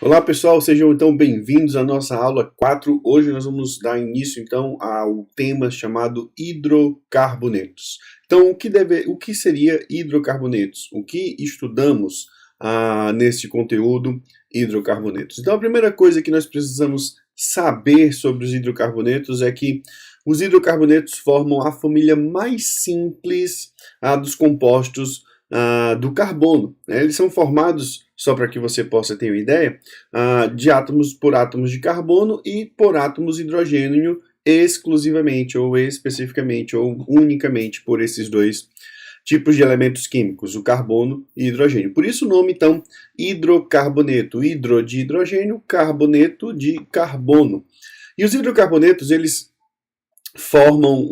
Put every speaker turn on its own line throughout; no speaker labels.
Olá pessoal, sejam então bem-vindos à nossa aula 4. Hoje nós vamos dar início então ao tema chamado hidrocarbonetos. Então, o que seria hidrocarbonetos? O que estudamos neste conteúdo hidrocarbonetos? Então, a primeira coisa que nós precisamos saber sobre os hidrocarbonetos é que os hidrocarbonetos formam a família mais simples dos compostos do carbono. Eles são formados, só para que você possa ter uma ideia, de átomos por átomos de carbono e por átomos de hidrogênio exclusivamente, ou especificamente, ou unicamente por esses dois tipos de elementos químicos, o carbono e hidrogênio. Por isso o nome, então, hidrocarboneto, hidro de hidrogênio, carboneto de carbono. E os hidrocarbonetos, eles formam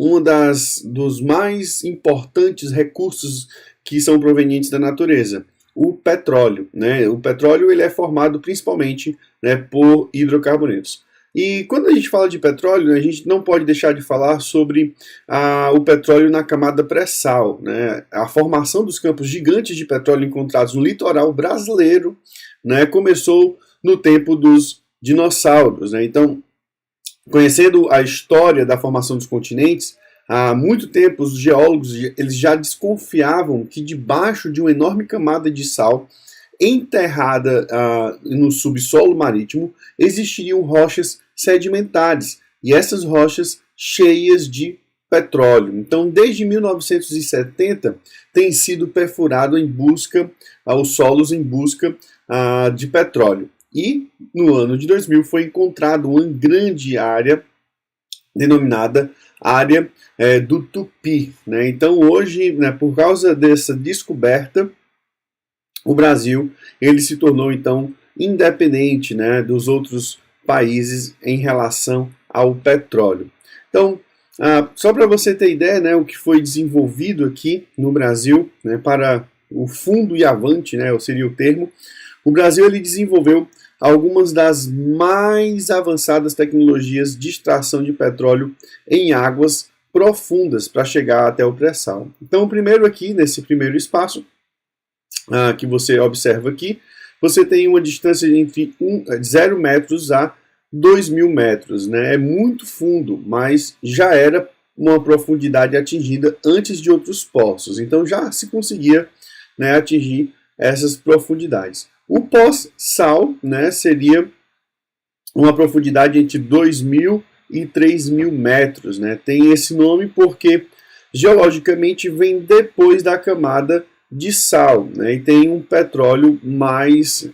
dos mais importantes recursos que são provenientes da natureza, o petróleo. O petróleo ele é formado principalmente por hidrocarbonetos. E quando a gente fala de petróleo, a gente não pode deixar de falar sobre o petróleo na camada pré-sal. A formação dos campos gigantes de petróleo encontrados no litoral brasileiro começou no tempo dos dinossauros. Então, conhecendo a história da formação dos continentes, há muito tempo os geólogos eles já desconfiavam que debaixo de uma enorme camada de sal enterrada no subsolo marítimo existiriam rochas sedimentares e essas rochas cheias de petróleo. Então, desde 1970 tem sido perfurado os solos em busca de petróleo. E no ano de 2000 foi encontrado uma grande área denominada área do Tupi. Então hoje, por causa dessa descoberta, o Brasil ele se tornou então independente dos outros países em relação ao petróleo. Então, só para você ter ideia, o que foi desenvolvido aqui no Brasil para o fundo e avante, seria o termo, o Brasil ele desenvolveu algumas das mais avançadas tecnologias de extração de petróleo em águas profundas para chegar até o pré-sal. Então, primeiro aqui, nesse primeiro espaço que você observa aqui, você tem uma distância entre 0 metros a 2.000 metros. É muito fundo, mas já era uma profundidade atingida antes de outros poços. Então, já se conseguia atingir essas profundidades. O pós-sal seria uma profundidade entre 2.000 e 3.000 metros. Tem esse nome porque geologicamente vem depois da camada de sal. E tem um petróleo mais...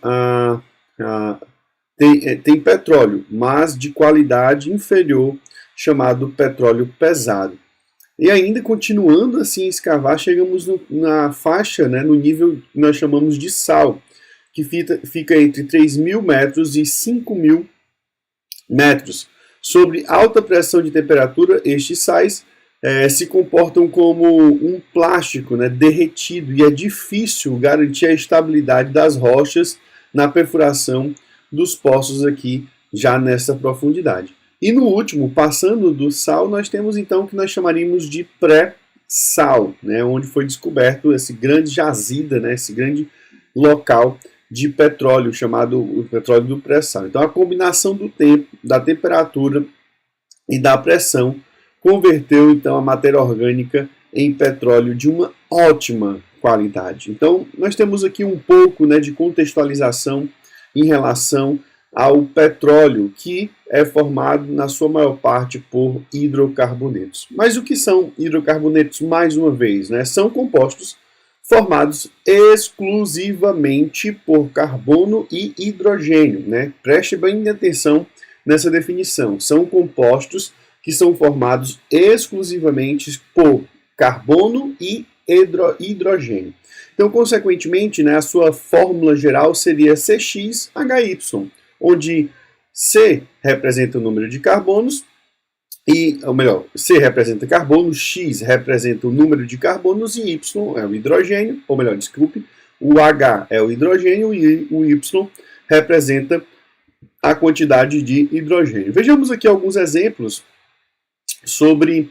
tem petróleo, mas de qualidade inferior, chamado petróleo pesado. E ainda continuando assim a escavar, chegamos na faixa, no nível que nós chamamos de sal, que fica entre 3.000 metros e 5.000 metros. Sobre alta pressão de temperatura, estes sais se comportam como um plástico derretido e é difícil garantir a estabilidade das rochas na perfuração dos poços aqui já nessa profundidade. E no último, passando do sal, nós temos então o que nós chamaríamos de pré-sal, onde foi descoberto esse grande jazida, esse grande local de petróleo, chamado o petróleo do pré-sal. Então, a combinação do tempo, da temperatura e da pressão converteu, então, a matéria orgânica em petróleo de uma ótima qualidade. Então, nós temos aqui um pouco de contextualização em relação ao petróleo, que é formado, na sua maior parte, por hidrocarbonetos. Mas o que são hidrocarbonetos, mais uma vez? São compostos formados exclusivamente por carbono e hidrogênio. Preste bem atenção nessa definição. São compostos que são formados exclusivamente por carbono e hidrogênio. Então, consequentemente, a sua fórmula geral seria CXHY, onde C representa o número de carbonos, C representa carbono, X representa o número de carbonos e Y é o hidrogênio, o H é o hidrogênio e o Y representa a quantidade de hidrogênio. Vejamos aqui alguns exemplos sobre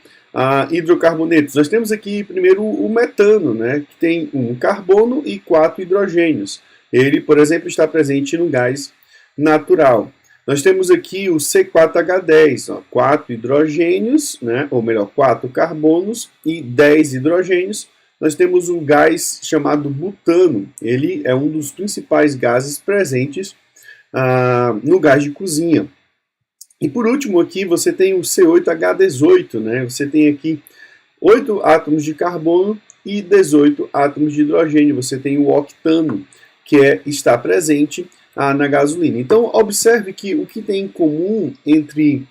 hidrocarbonetos. Nós temos aqui primeiro o metano, que tem um carbono e 4 hidrogênios. Ele, por exemplo, está presente no gás natural. Nós temos aqui o C4H10, ó, 4 hidrogênios, né, ou melhor, 4 carbonos e 10 hidrogênios. Nós temos um gás chamado butano. Ele é um dos principais gases presentes no gás de cozinha. E por último aqui você tem o C8H18, né? Você tem aqui 8 átomos de carbono e 18 átomos de hidrogênio. Você tem o octano, que está presente na gasolina. Então, observe que o que tem em comum entre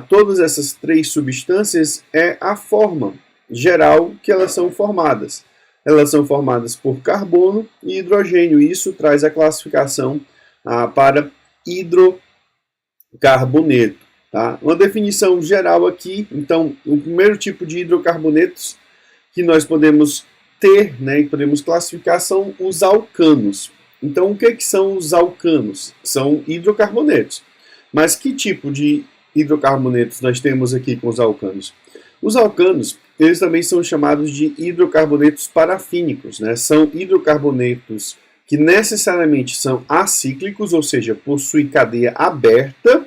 todas essas três substâncias é a forma geral que elas são formadas. Elas são formadas por carbono e hidrogênio. E isso traz a classificação para hidrocarboneto. Tá? Uma definição geral aqui. Então, o primeiro tipo de hidrocarbonetos que nós podemos ter, né, e podemos classificar, são os alcanos. Então, o que são os alcanos? São hidrocarbonetos. Mas que tipo de hidrocarbonetos nós temos aqui com os alcanos? Os alcanos, eles também são chamados de hidrocarbonetos parafínicos, né? São hidrocarbonetos que necessariamente são acíclicos, ou seja, possuem cadeia aberta,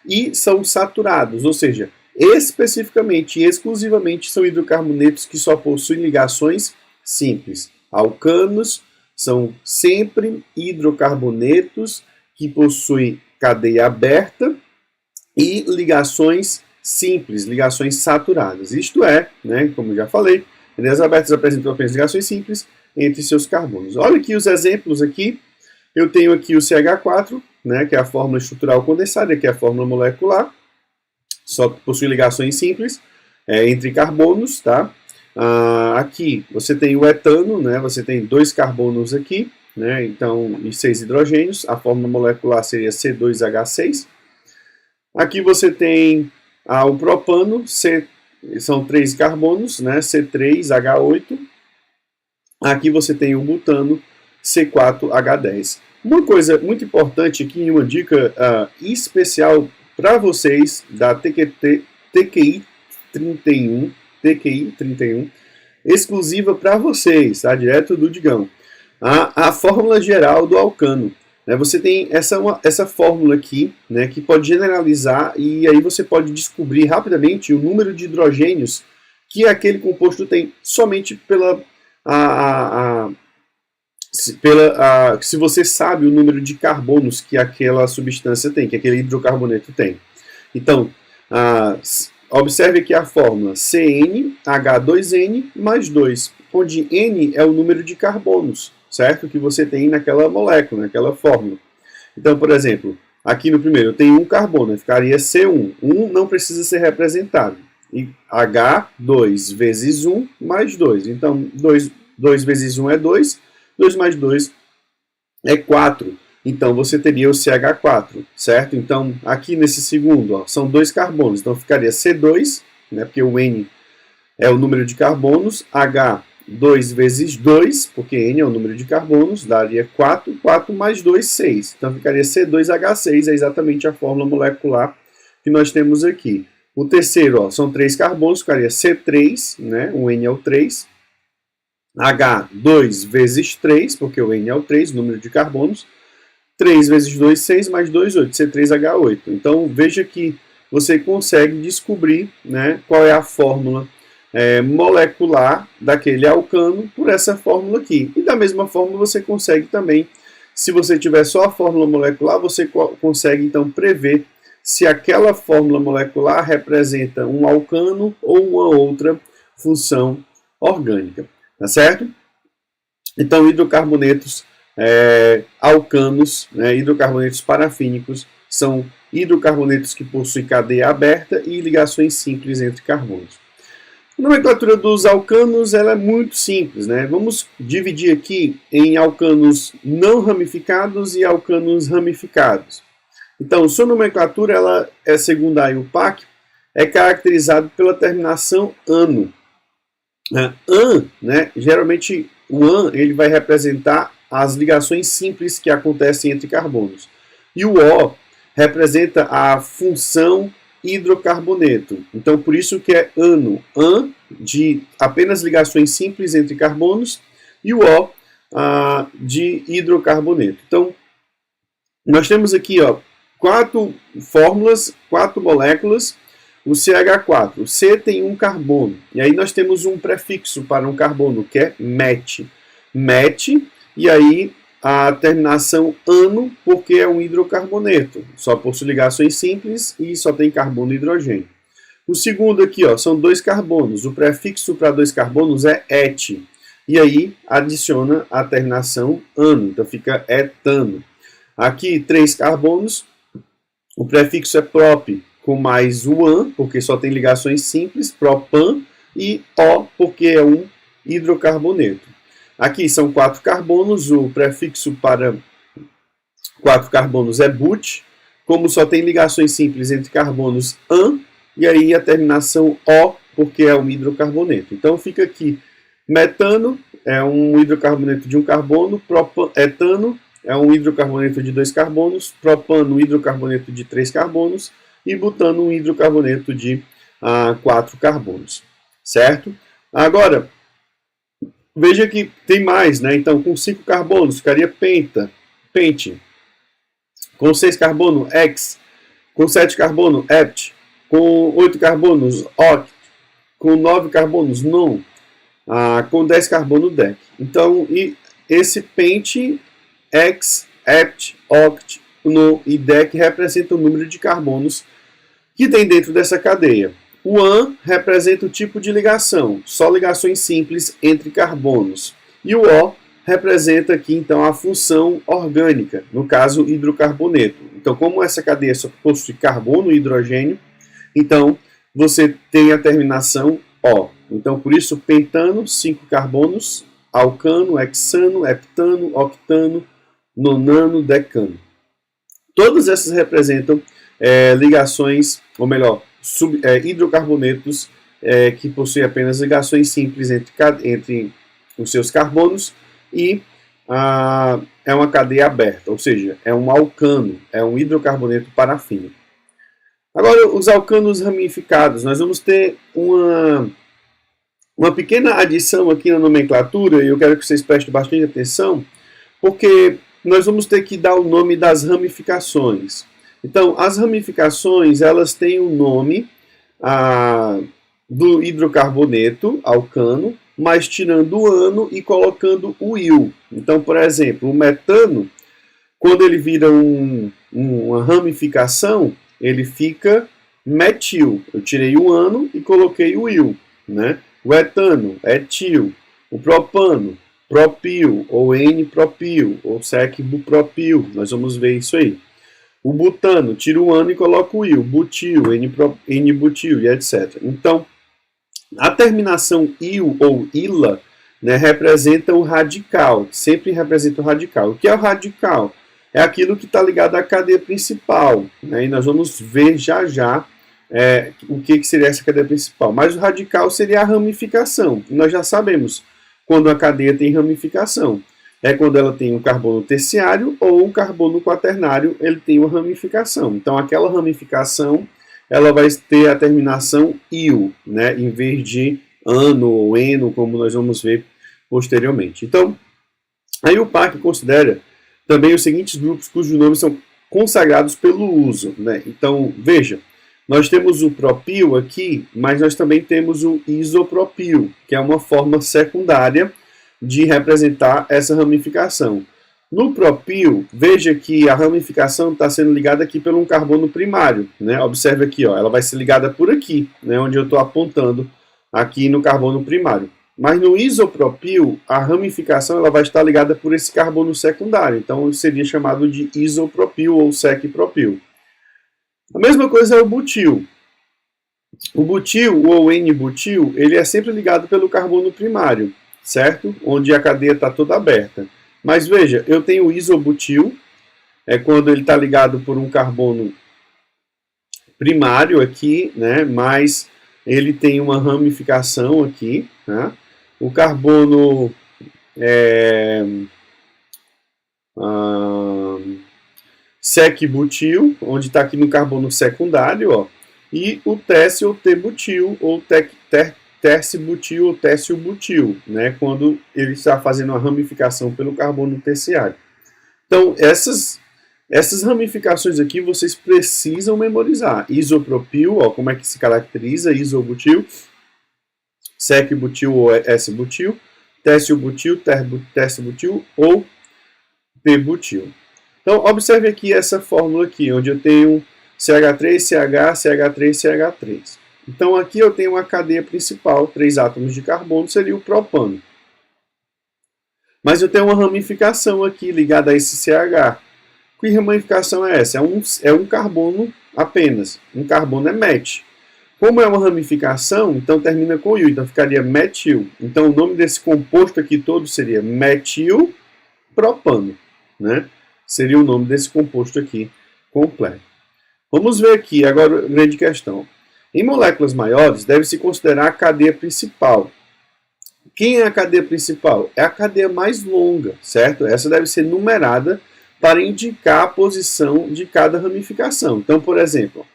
e são saturados, ou seja, especificamente e exclusivamente são hidrocarbonetos que só possuem ligações simples. Alcanos são sempre hidrocarbonetos que possuem cadeia aberta e ligações simples, ligações saturadas. Isto é, né, como eu já falei, cadeias abertas apresentam apenas ligações simples entre seus carbonos. Olha aqui os exemplos aqui. Eu tenho aqui o CH4, né, que é a fórmula estrutural condensada, que é a fórmula molecular, só possui ligações simples entre carbonos, tá? Aqui você tem o etano, né? Você tem 2 carbonos aqui, né? Então, e 6 hidrogênios. A fórmula molecular seria C2H6. Aqui você tem o propano, são 3 carbonos, né? C3H8. Aqui você tem o butano, C4H10. Uma coisa muito importante aqui, uma dica especial para vocês da TQI 31, exclusiva para vocês, tá? Direto do Digão. A fórmula geral do alcano. Né? Você tem essa fórmula aqui, né, que pode generalizar e aí você pode descobrir rapidamente o número de hidrogênios que aquele composto tem somente se você sabe o número de carbonos que aquela substância tem, que aquele hidrocarboneto tem. Então, observe aqui a fórmula CnH2n mais 2, onde N é o número de carbonos, certo? Que você tem naquela molécula, naquela fórmula. Então, por exemplo, aqui no primeiro eu tenho um carbono, ficaria C1. 1 não precisa ser representado. E H2 vezes 1 mais 2. Então, 2 vezes 1 é 2, 2 mais 2 é 4. Então, você teria o CH4, certo? Então, aqui nesse segundo, ó, são 2 carbonos. Então, ficaria C2, né, porque o N é o número de carbonos. H, 2 vezes 2, porque N é o número de carbonos, daria 4. 4 mais 2, 6. Então, ficaria C2H6, é exatamente a fórmula molecular que nós temos aqui. O terceiro, ó, são 3 carbonos, ficaria C3, né, o N é o 3. H, 2 vezes 3, porque o N é o 3, número de carbonos. 3 vezes 2, 6, mais 2, 8, C3H8. Então, veja que você consegue descobrir, né, qual é a fórmula molecular daquele alcano por essa fórmula aqui. E da mesma forma você consegue também, se você tiver só a fórmula molecular, você consegue então prever se aquela fórmula molecular representa um alcano ou uma outra função orgânica. Tá certo? Então, hidrocarbonetos alcanos, né, hidrocarbonetos parafínicos, são hidrocarbonetos que possuem cadeia aberta e ligações simples entre carbonos. A nomenclatura dos alcanos ela é muito simples, né? Vamos dividir aqui em alcanos não ramificados e alcanos ramificados. Então, sua nomenclatura, ela é segundo a IUPAC, é caracterizado pela terminação ano. An, né? Geralmente o an ele vai representar as ligações simples que acontecem entre carbonos. E o O representa a função hidrocarboneto. Então, por isso que é ano. An, de apenas ligações simples entre carbonos, e o O, de hidrocarboneto. Então, Nós temos aqui, ó, 4 fórmulas, 4 moléculas, o CH4. O C tem um carbono, e aí nós temos um prefixo para um carbono, que é MET. MET, e aí a terminação ano, porque é um hidrocarboneto. Só possui ligações simples e só tem carbono e hidrogênio. O segundo aqui, ó, são 2 carbonos. O prefixo para 2 carbonos é et. E aí adiciona a terminação ano, então fica etano. Aqui, 3 carbonos. O prefixo é prop, com mais o an, porque só tem ligações simples, propan, e o, porque é um hidrocarboneto. Aqui são 4 carbonos, o prefixo para 4 carbonos é but, como só tem ligações simples entre carbonos an, e aí a terminação o, porque é um hidrocarboneto. Então fica aqui, metano é um hidrocarboneto de um carbono, etano é um hidrocarboneto de 2 carbonos, propano um hidrocarboneto de 3 carbonos, e butano um hidrocarboneto de 4 carbonos, certo? Agora, veja que tem mais, né? Então, com 5 carbonos ficaria pente. Com 6 carbonos, hex. Com 7 carbonos, hept. Com 8 carbonos, oct. Com 9 carbonos, non. Com 10 carbonos, dec. Então, esse pente, hex, hept, oct, non e dec representam o número de carbonos que tem dentro dessa cadeia. O an representa o tipo de ligação, só ligações simples entre carbonos. E o O representa aqui, então, a função orgânica, no caso, hidrocarboneto. Então, como essa cadeia só possui carbono e hidrogênio, então, você tem a terminação O. Então, por isso, pentano, 5 carbonos, alcano, hexano, heptano, octano, nonano, decano. Todas essas representam ligações, ou melhor, hidrocarbonetos que possuem apenas ligações simples entre os seus carbonos e é uma cadeia aberta, ou seja, é um alcano, é um hidrocarboneto parafínico. Agora, os alcanos ramificados, nós vamos ter uma pequena adição aqui na nomenclatura, e eu quero que vocês prestem bastante atenção, porque nós vamos ter que dar o nome das ramificações. Então, as ramificações, elas têm o nome do hidrocarboneto, alcano, mas tirando o ano e colocando o il. Então, por exemplo, o metano, quando ele vira uma ramificação, ele fica metil. Eu tirei o ano e coloquei o il, né? O etano, etil. O propano, propil, ou N-propil, ou sec-bupropil. Nós vamos ver isso aí. O butano, tira o ano e coloca o il, butil, N-butil e etc. Então, a terminação il ou ila, né, representa o radical, sempre representa o radical. O que é o radical? É aquilo que está ligado à cadeia principal, né, e nós vamos ver já o que seria essa cadeia principal. Mas o radical seria a ramificação. Nós já sabemos quando a cadeia tem ramificação. É quando ela tem um carbono terciário ou um carbono quaternário, ele tem uma ramificação. Então, aquela ramificação, ela vai ter a terminação il, né, em vez de ano ou eno, como nós vamos ver posteriormente. Então, aí o PAC considera também os seguintes grupos cujos nomes são consagrados pelo uso, né? Então, veja, nós temos o propil aqui, mas nós também temos o isopropil, que é uma forma secundária de representar essa ramificação. No propil, veja que a ramificação está sendo ligada aqui por um carbono primário, né? Observe aqui, ó, ela vai ser ligada por aqui, né, onde eu estou apontando aqui no carbono primário. Mas no isopropil, a ramificação ela vai estar ligada por esse carbono secundário, então seria chamado de isopropil ou sec-propil. A mesma coisa é o butil. O butil ou N-butil, ele é sempre ligado pelo carbono primário, certo? Onde a cadeia está toda aberta. Mas veja, eu tenho o isobutil, é quando ele está ligado por um carbono primário aqui, né? Mas ele tem uma ramificação aqui, né? O carbono sec-butil, onde está aqui no carbono secundário, ó, e o tesse ou T-butil, ou terce-butil ou tércio-butil, né, quando ele está fazendo uma ramificação pelo carbono terciário. Então, Essas ramificações aqui vocês precisam memorizar. Isopropil, ó, como é que se caracteriza? Isobutil, sec-butil ou S-butil, tessio-butil, tessio-butil ou P-butil. Então, observe aqui essa fórmula aqui, onde eu tenho CH3, CH, CH3, CH3. Então, aqui eu tenho uma cadeia principal, 3 átomos de carbono, seria o propano. Mas eu tenho uma ramificação aqui ligada a esse CH. Que ramificação é essa? É um carbono apenas. Um carbono é met. Como é uma ramificação, então termina com il, então ficaria metil. Então o nome desse composto aqui todo seria metilpropano, né? Seria o nome desse composto aqui completo. Vamos ver aqui agora a grande questão. Em moléculas maiores, deve-se considerar a cadeia principal. Quem é a cadeia principal? É a cadeia mais longa, certo? Essa deve ser numerada para indicar a posição de cada ramificação. Então, por exemplo,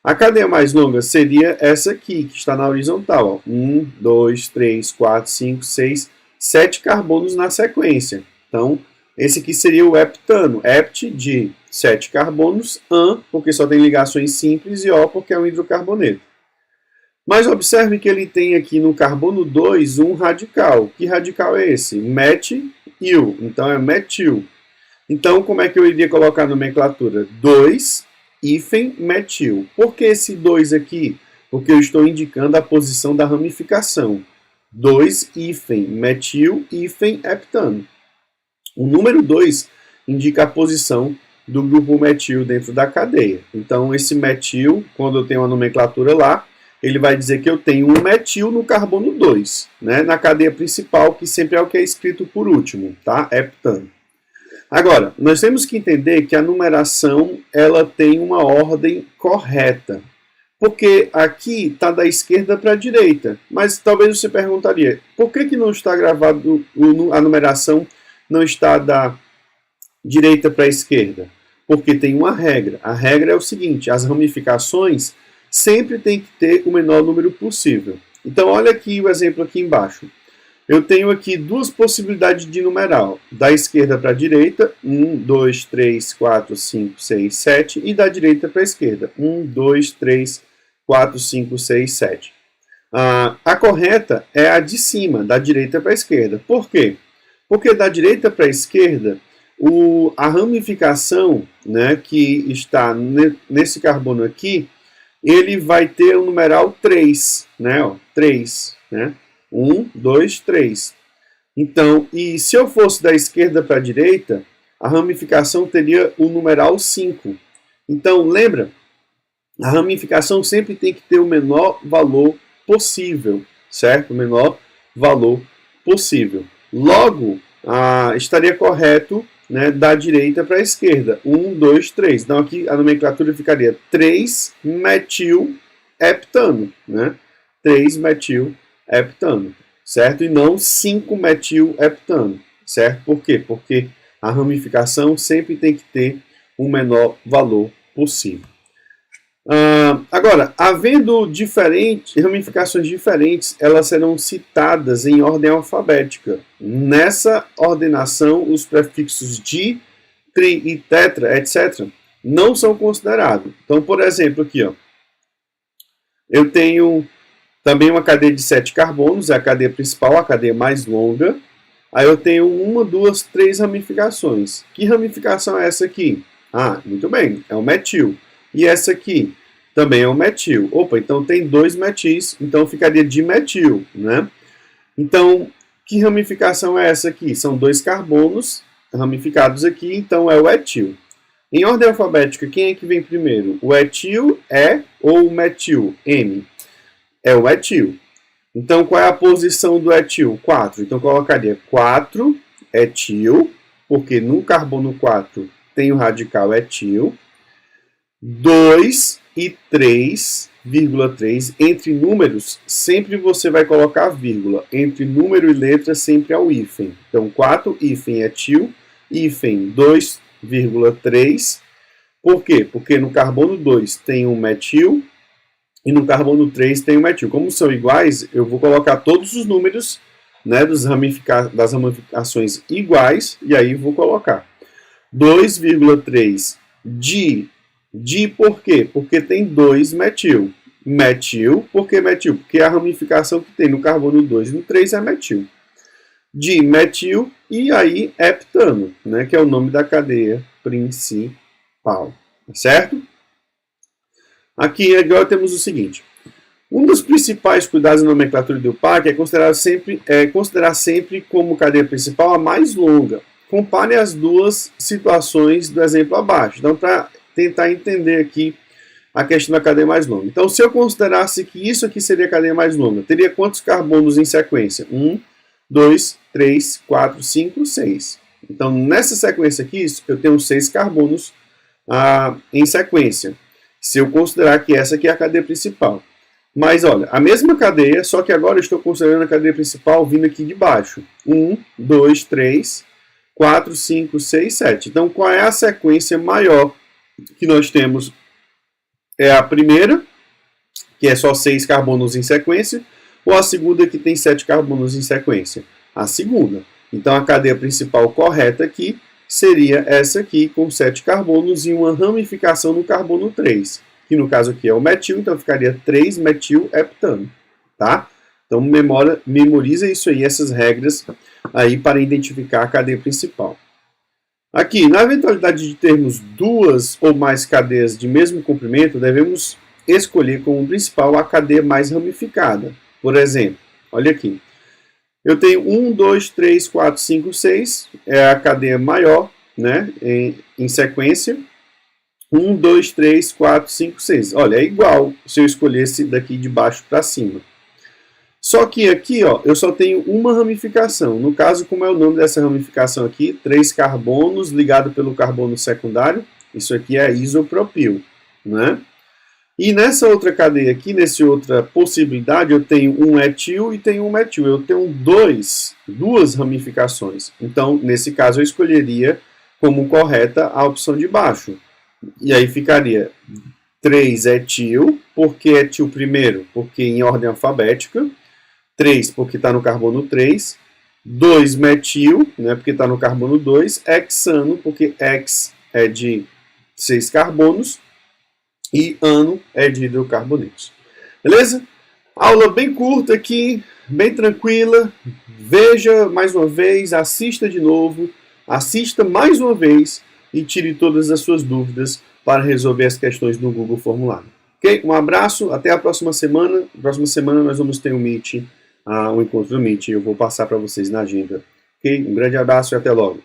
a cadeia mais longa seria essa aqui, que está na horizontal. 1, 2, 3, 4, 5, 6, 7 carbonos na sequência. Então, esse aqui seria o heptano. Hept de 7 carbonos, an, porque só tem ligações simples, e O, porque é um hidrocarboneto. Mas observe que ele tem aqui no carbono 2 um radical. Que radical é esse? Metil. Então, é metil. Então, como é que eu iria colocar a nomenclatura? 2-metil. Por que esse 2 aqui? Porque eu estou indicando a posição da ramificação. 2-metil-heptano. O número 2 indica a posição do grupo metil dentro da cadeia. Então, esse metil, quando eu tenho a nomenclatura lá, ele vai dizer que eu tenho um metil no carbono 2, né? Na cadeia principal, que sempre é o que é escrito por último, tá? Heptano. Agora, nós temos que entender que a numeração ela tem uma ordem correta. Porque aqui está da esquerda para a direita. Mas talvez você perguntaria, por que não está gravado, a numeração não está da direita para a esquerda? Porque tem uma regra. A regra é o seguinte, as ramificações sempre tem que ter o menor número possível. Então, olha aqui o exemplo aqui embaixo. Eu tenho aqui duas possibilidades de numeral. Da esquerda para a direita, 1, 2, 3, 4, 5, 6, 7. E da direita para a esquerda, 1, 2, 3, 4, 5, 6, 7. A correta é a de cima, da direita para a esquerda. Por quê? Porque da direita para a esquerda, a ramificação, né, que está nesse carbono aqui, ele vai ter o numeral 3, né, ó, 3, né? 1, 2, 3. Então, e se eu fosse da esquerda para a direita, a ramificação teria o numeral 5. Então, lembra? A ramificação sempre tem que ter o menor valor possível, certo? O menor valor possível. Logo, estaria correto, né, da direita para a esquerda. 1, 2, 3. Então, aqui a nomenclatura ficaria 3-metil-heptano, né? 3-metil-heptano, certo? E não 5-metil-heptano, certo? Por quê? Porque a ramificação sempre tem que ter o menor valor possível. Agora, havendo ramificações diferentes, elas serão citadas em ordem alfabética. Nessa ordenação, os prefixos di, tri e tetra, etc., não são considerados. Então, por exemplo, aqui, ó, eu tenho também uma cadeia de 7 carbonos, é a cadeia principal, a cadeia mais longa. Aí eu tenho 1, 2, 3 ramificações. Que ramificação é essa aqui? Muito bem, é o metil. E essa aqui também é o metil. Opa, então tem 2 metis, então ficaria dimetil, né? Então, que ramificação é essa aqui? São 2 carbonos ramificados aqui, então é o etil. Em ordem alfabética, quem é que vem primeiro? O etil ou o metil? M. É o etil. Então, qual é a posição do etil? 4. Então, colocaria 4 etil, porque no carbono 4 tem o radical etil. 2 e 3,3. Entre números, sempre você vai colocar vírgula. Entre número e letra, sempre é o hífen. Então, 4 hífen etil, hífen 2,3. Por quê? Porque no carbono 2 tem um metil e no carbono 3 tem um metil. Como são iguais, eu vou colocar todos os números, né, das ramificações iguais e aí vou colocar. 2,3 di por quê? Porque tem 2 metil. Metil, por que metil? Porque a ramificação que tem no carbono 2 e no 3 é metil. Dimetil e aí heptano, né, que é o nome da cadeia principal, certo? Aqui agora temos o seguinte: um dos principais cuidados na nomenclatura do PAC é considerar sempre como cadeia principal a mais longa. Compare as duas situações do exemplo abaixo. Então, para tentar entender aqui a questão da cadeia mais longa. Então, se eu considerasse que isso aqui seria a cadeia mais longa, teria quantos carbonos em sequência? 1, 2, 3, 4, 5, 6. Então, nessa sequência aqui, eu tenho 6 carbonos em sequência. Se eu considerar que essa aqui é a cadeia principal. Mas, olha, a mesma cadeia, só que agora eu estou considerando a cadeia principal vindo aqui de baixo. 1, 2, 3, 4, 5, 6, 7. Então, qual é a sequência maior que nós temos? É a primeira, que é só 6 carbonos em sequência, ou a segunda, que tem 7 carbonos em sequência? A segunda. Então, a cadeia principal correta aqui seria essa aqui, com 7 carbonos e uma ramificação no carbono 3, que no caso aqui é o metil, então ficaria 3-metil-heptano, tá? Então, memoriza isso aí, essas regras aí para identificar a cadeia principal. Aqui, na eventualidade de termos duas ou mais cadeias de mesmo comprimento, devemos escolher como principal a cadeia mais ramificada. Por exemplo, olha aqui. Eu tenho 1, 2, 3, 4, 5, 6, é a cadeia maior, né, em sequência. 1, 2, 3, 4, 5, 6. Olha, é igual se eu escolhesse daqui de baixo para cima. Só que aqui, ó, eu só tenho uma ramificação. No caso, como é o nome dessa ramificação aqui? 3 carbonos ligado pelo carbono secundário. Isso aqui é isopropil, né? E nessa outra cadeia aqui, nessa outra possibilidade, eu tenho um etil e tenho um metil. Eu tenho duas ramificações. Então, nesse caso, eu escolheria como correta a opção de baixo. E aí ficaria 3-etil, por que etil primeiro? Porque em ordem alfabética. 3, porque está no carbono 3. 2-metil, né, porque está no carbono 2. Hexano, porque hex é de 6 carbonos. E ano é de hidrocarbonetos. Beleza? Aula bem curta aqui, bem tranquila. Veja mais uma vez, assista de novo, assista mais uma vez e tire todas as suas dúvidas para resolver as questões do Google Formulário. Ok? Um abraço, até a próxima semana. Próxima semana nós vamos ter um encontro do Meet. Eu vou passar para vocês na agenda. Ok? Um grande abraço e até logo.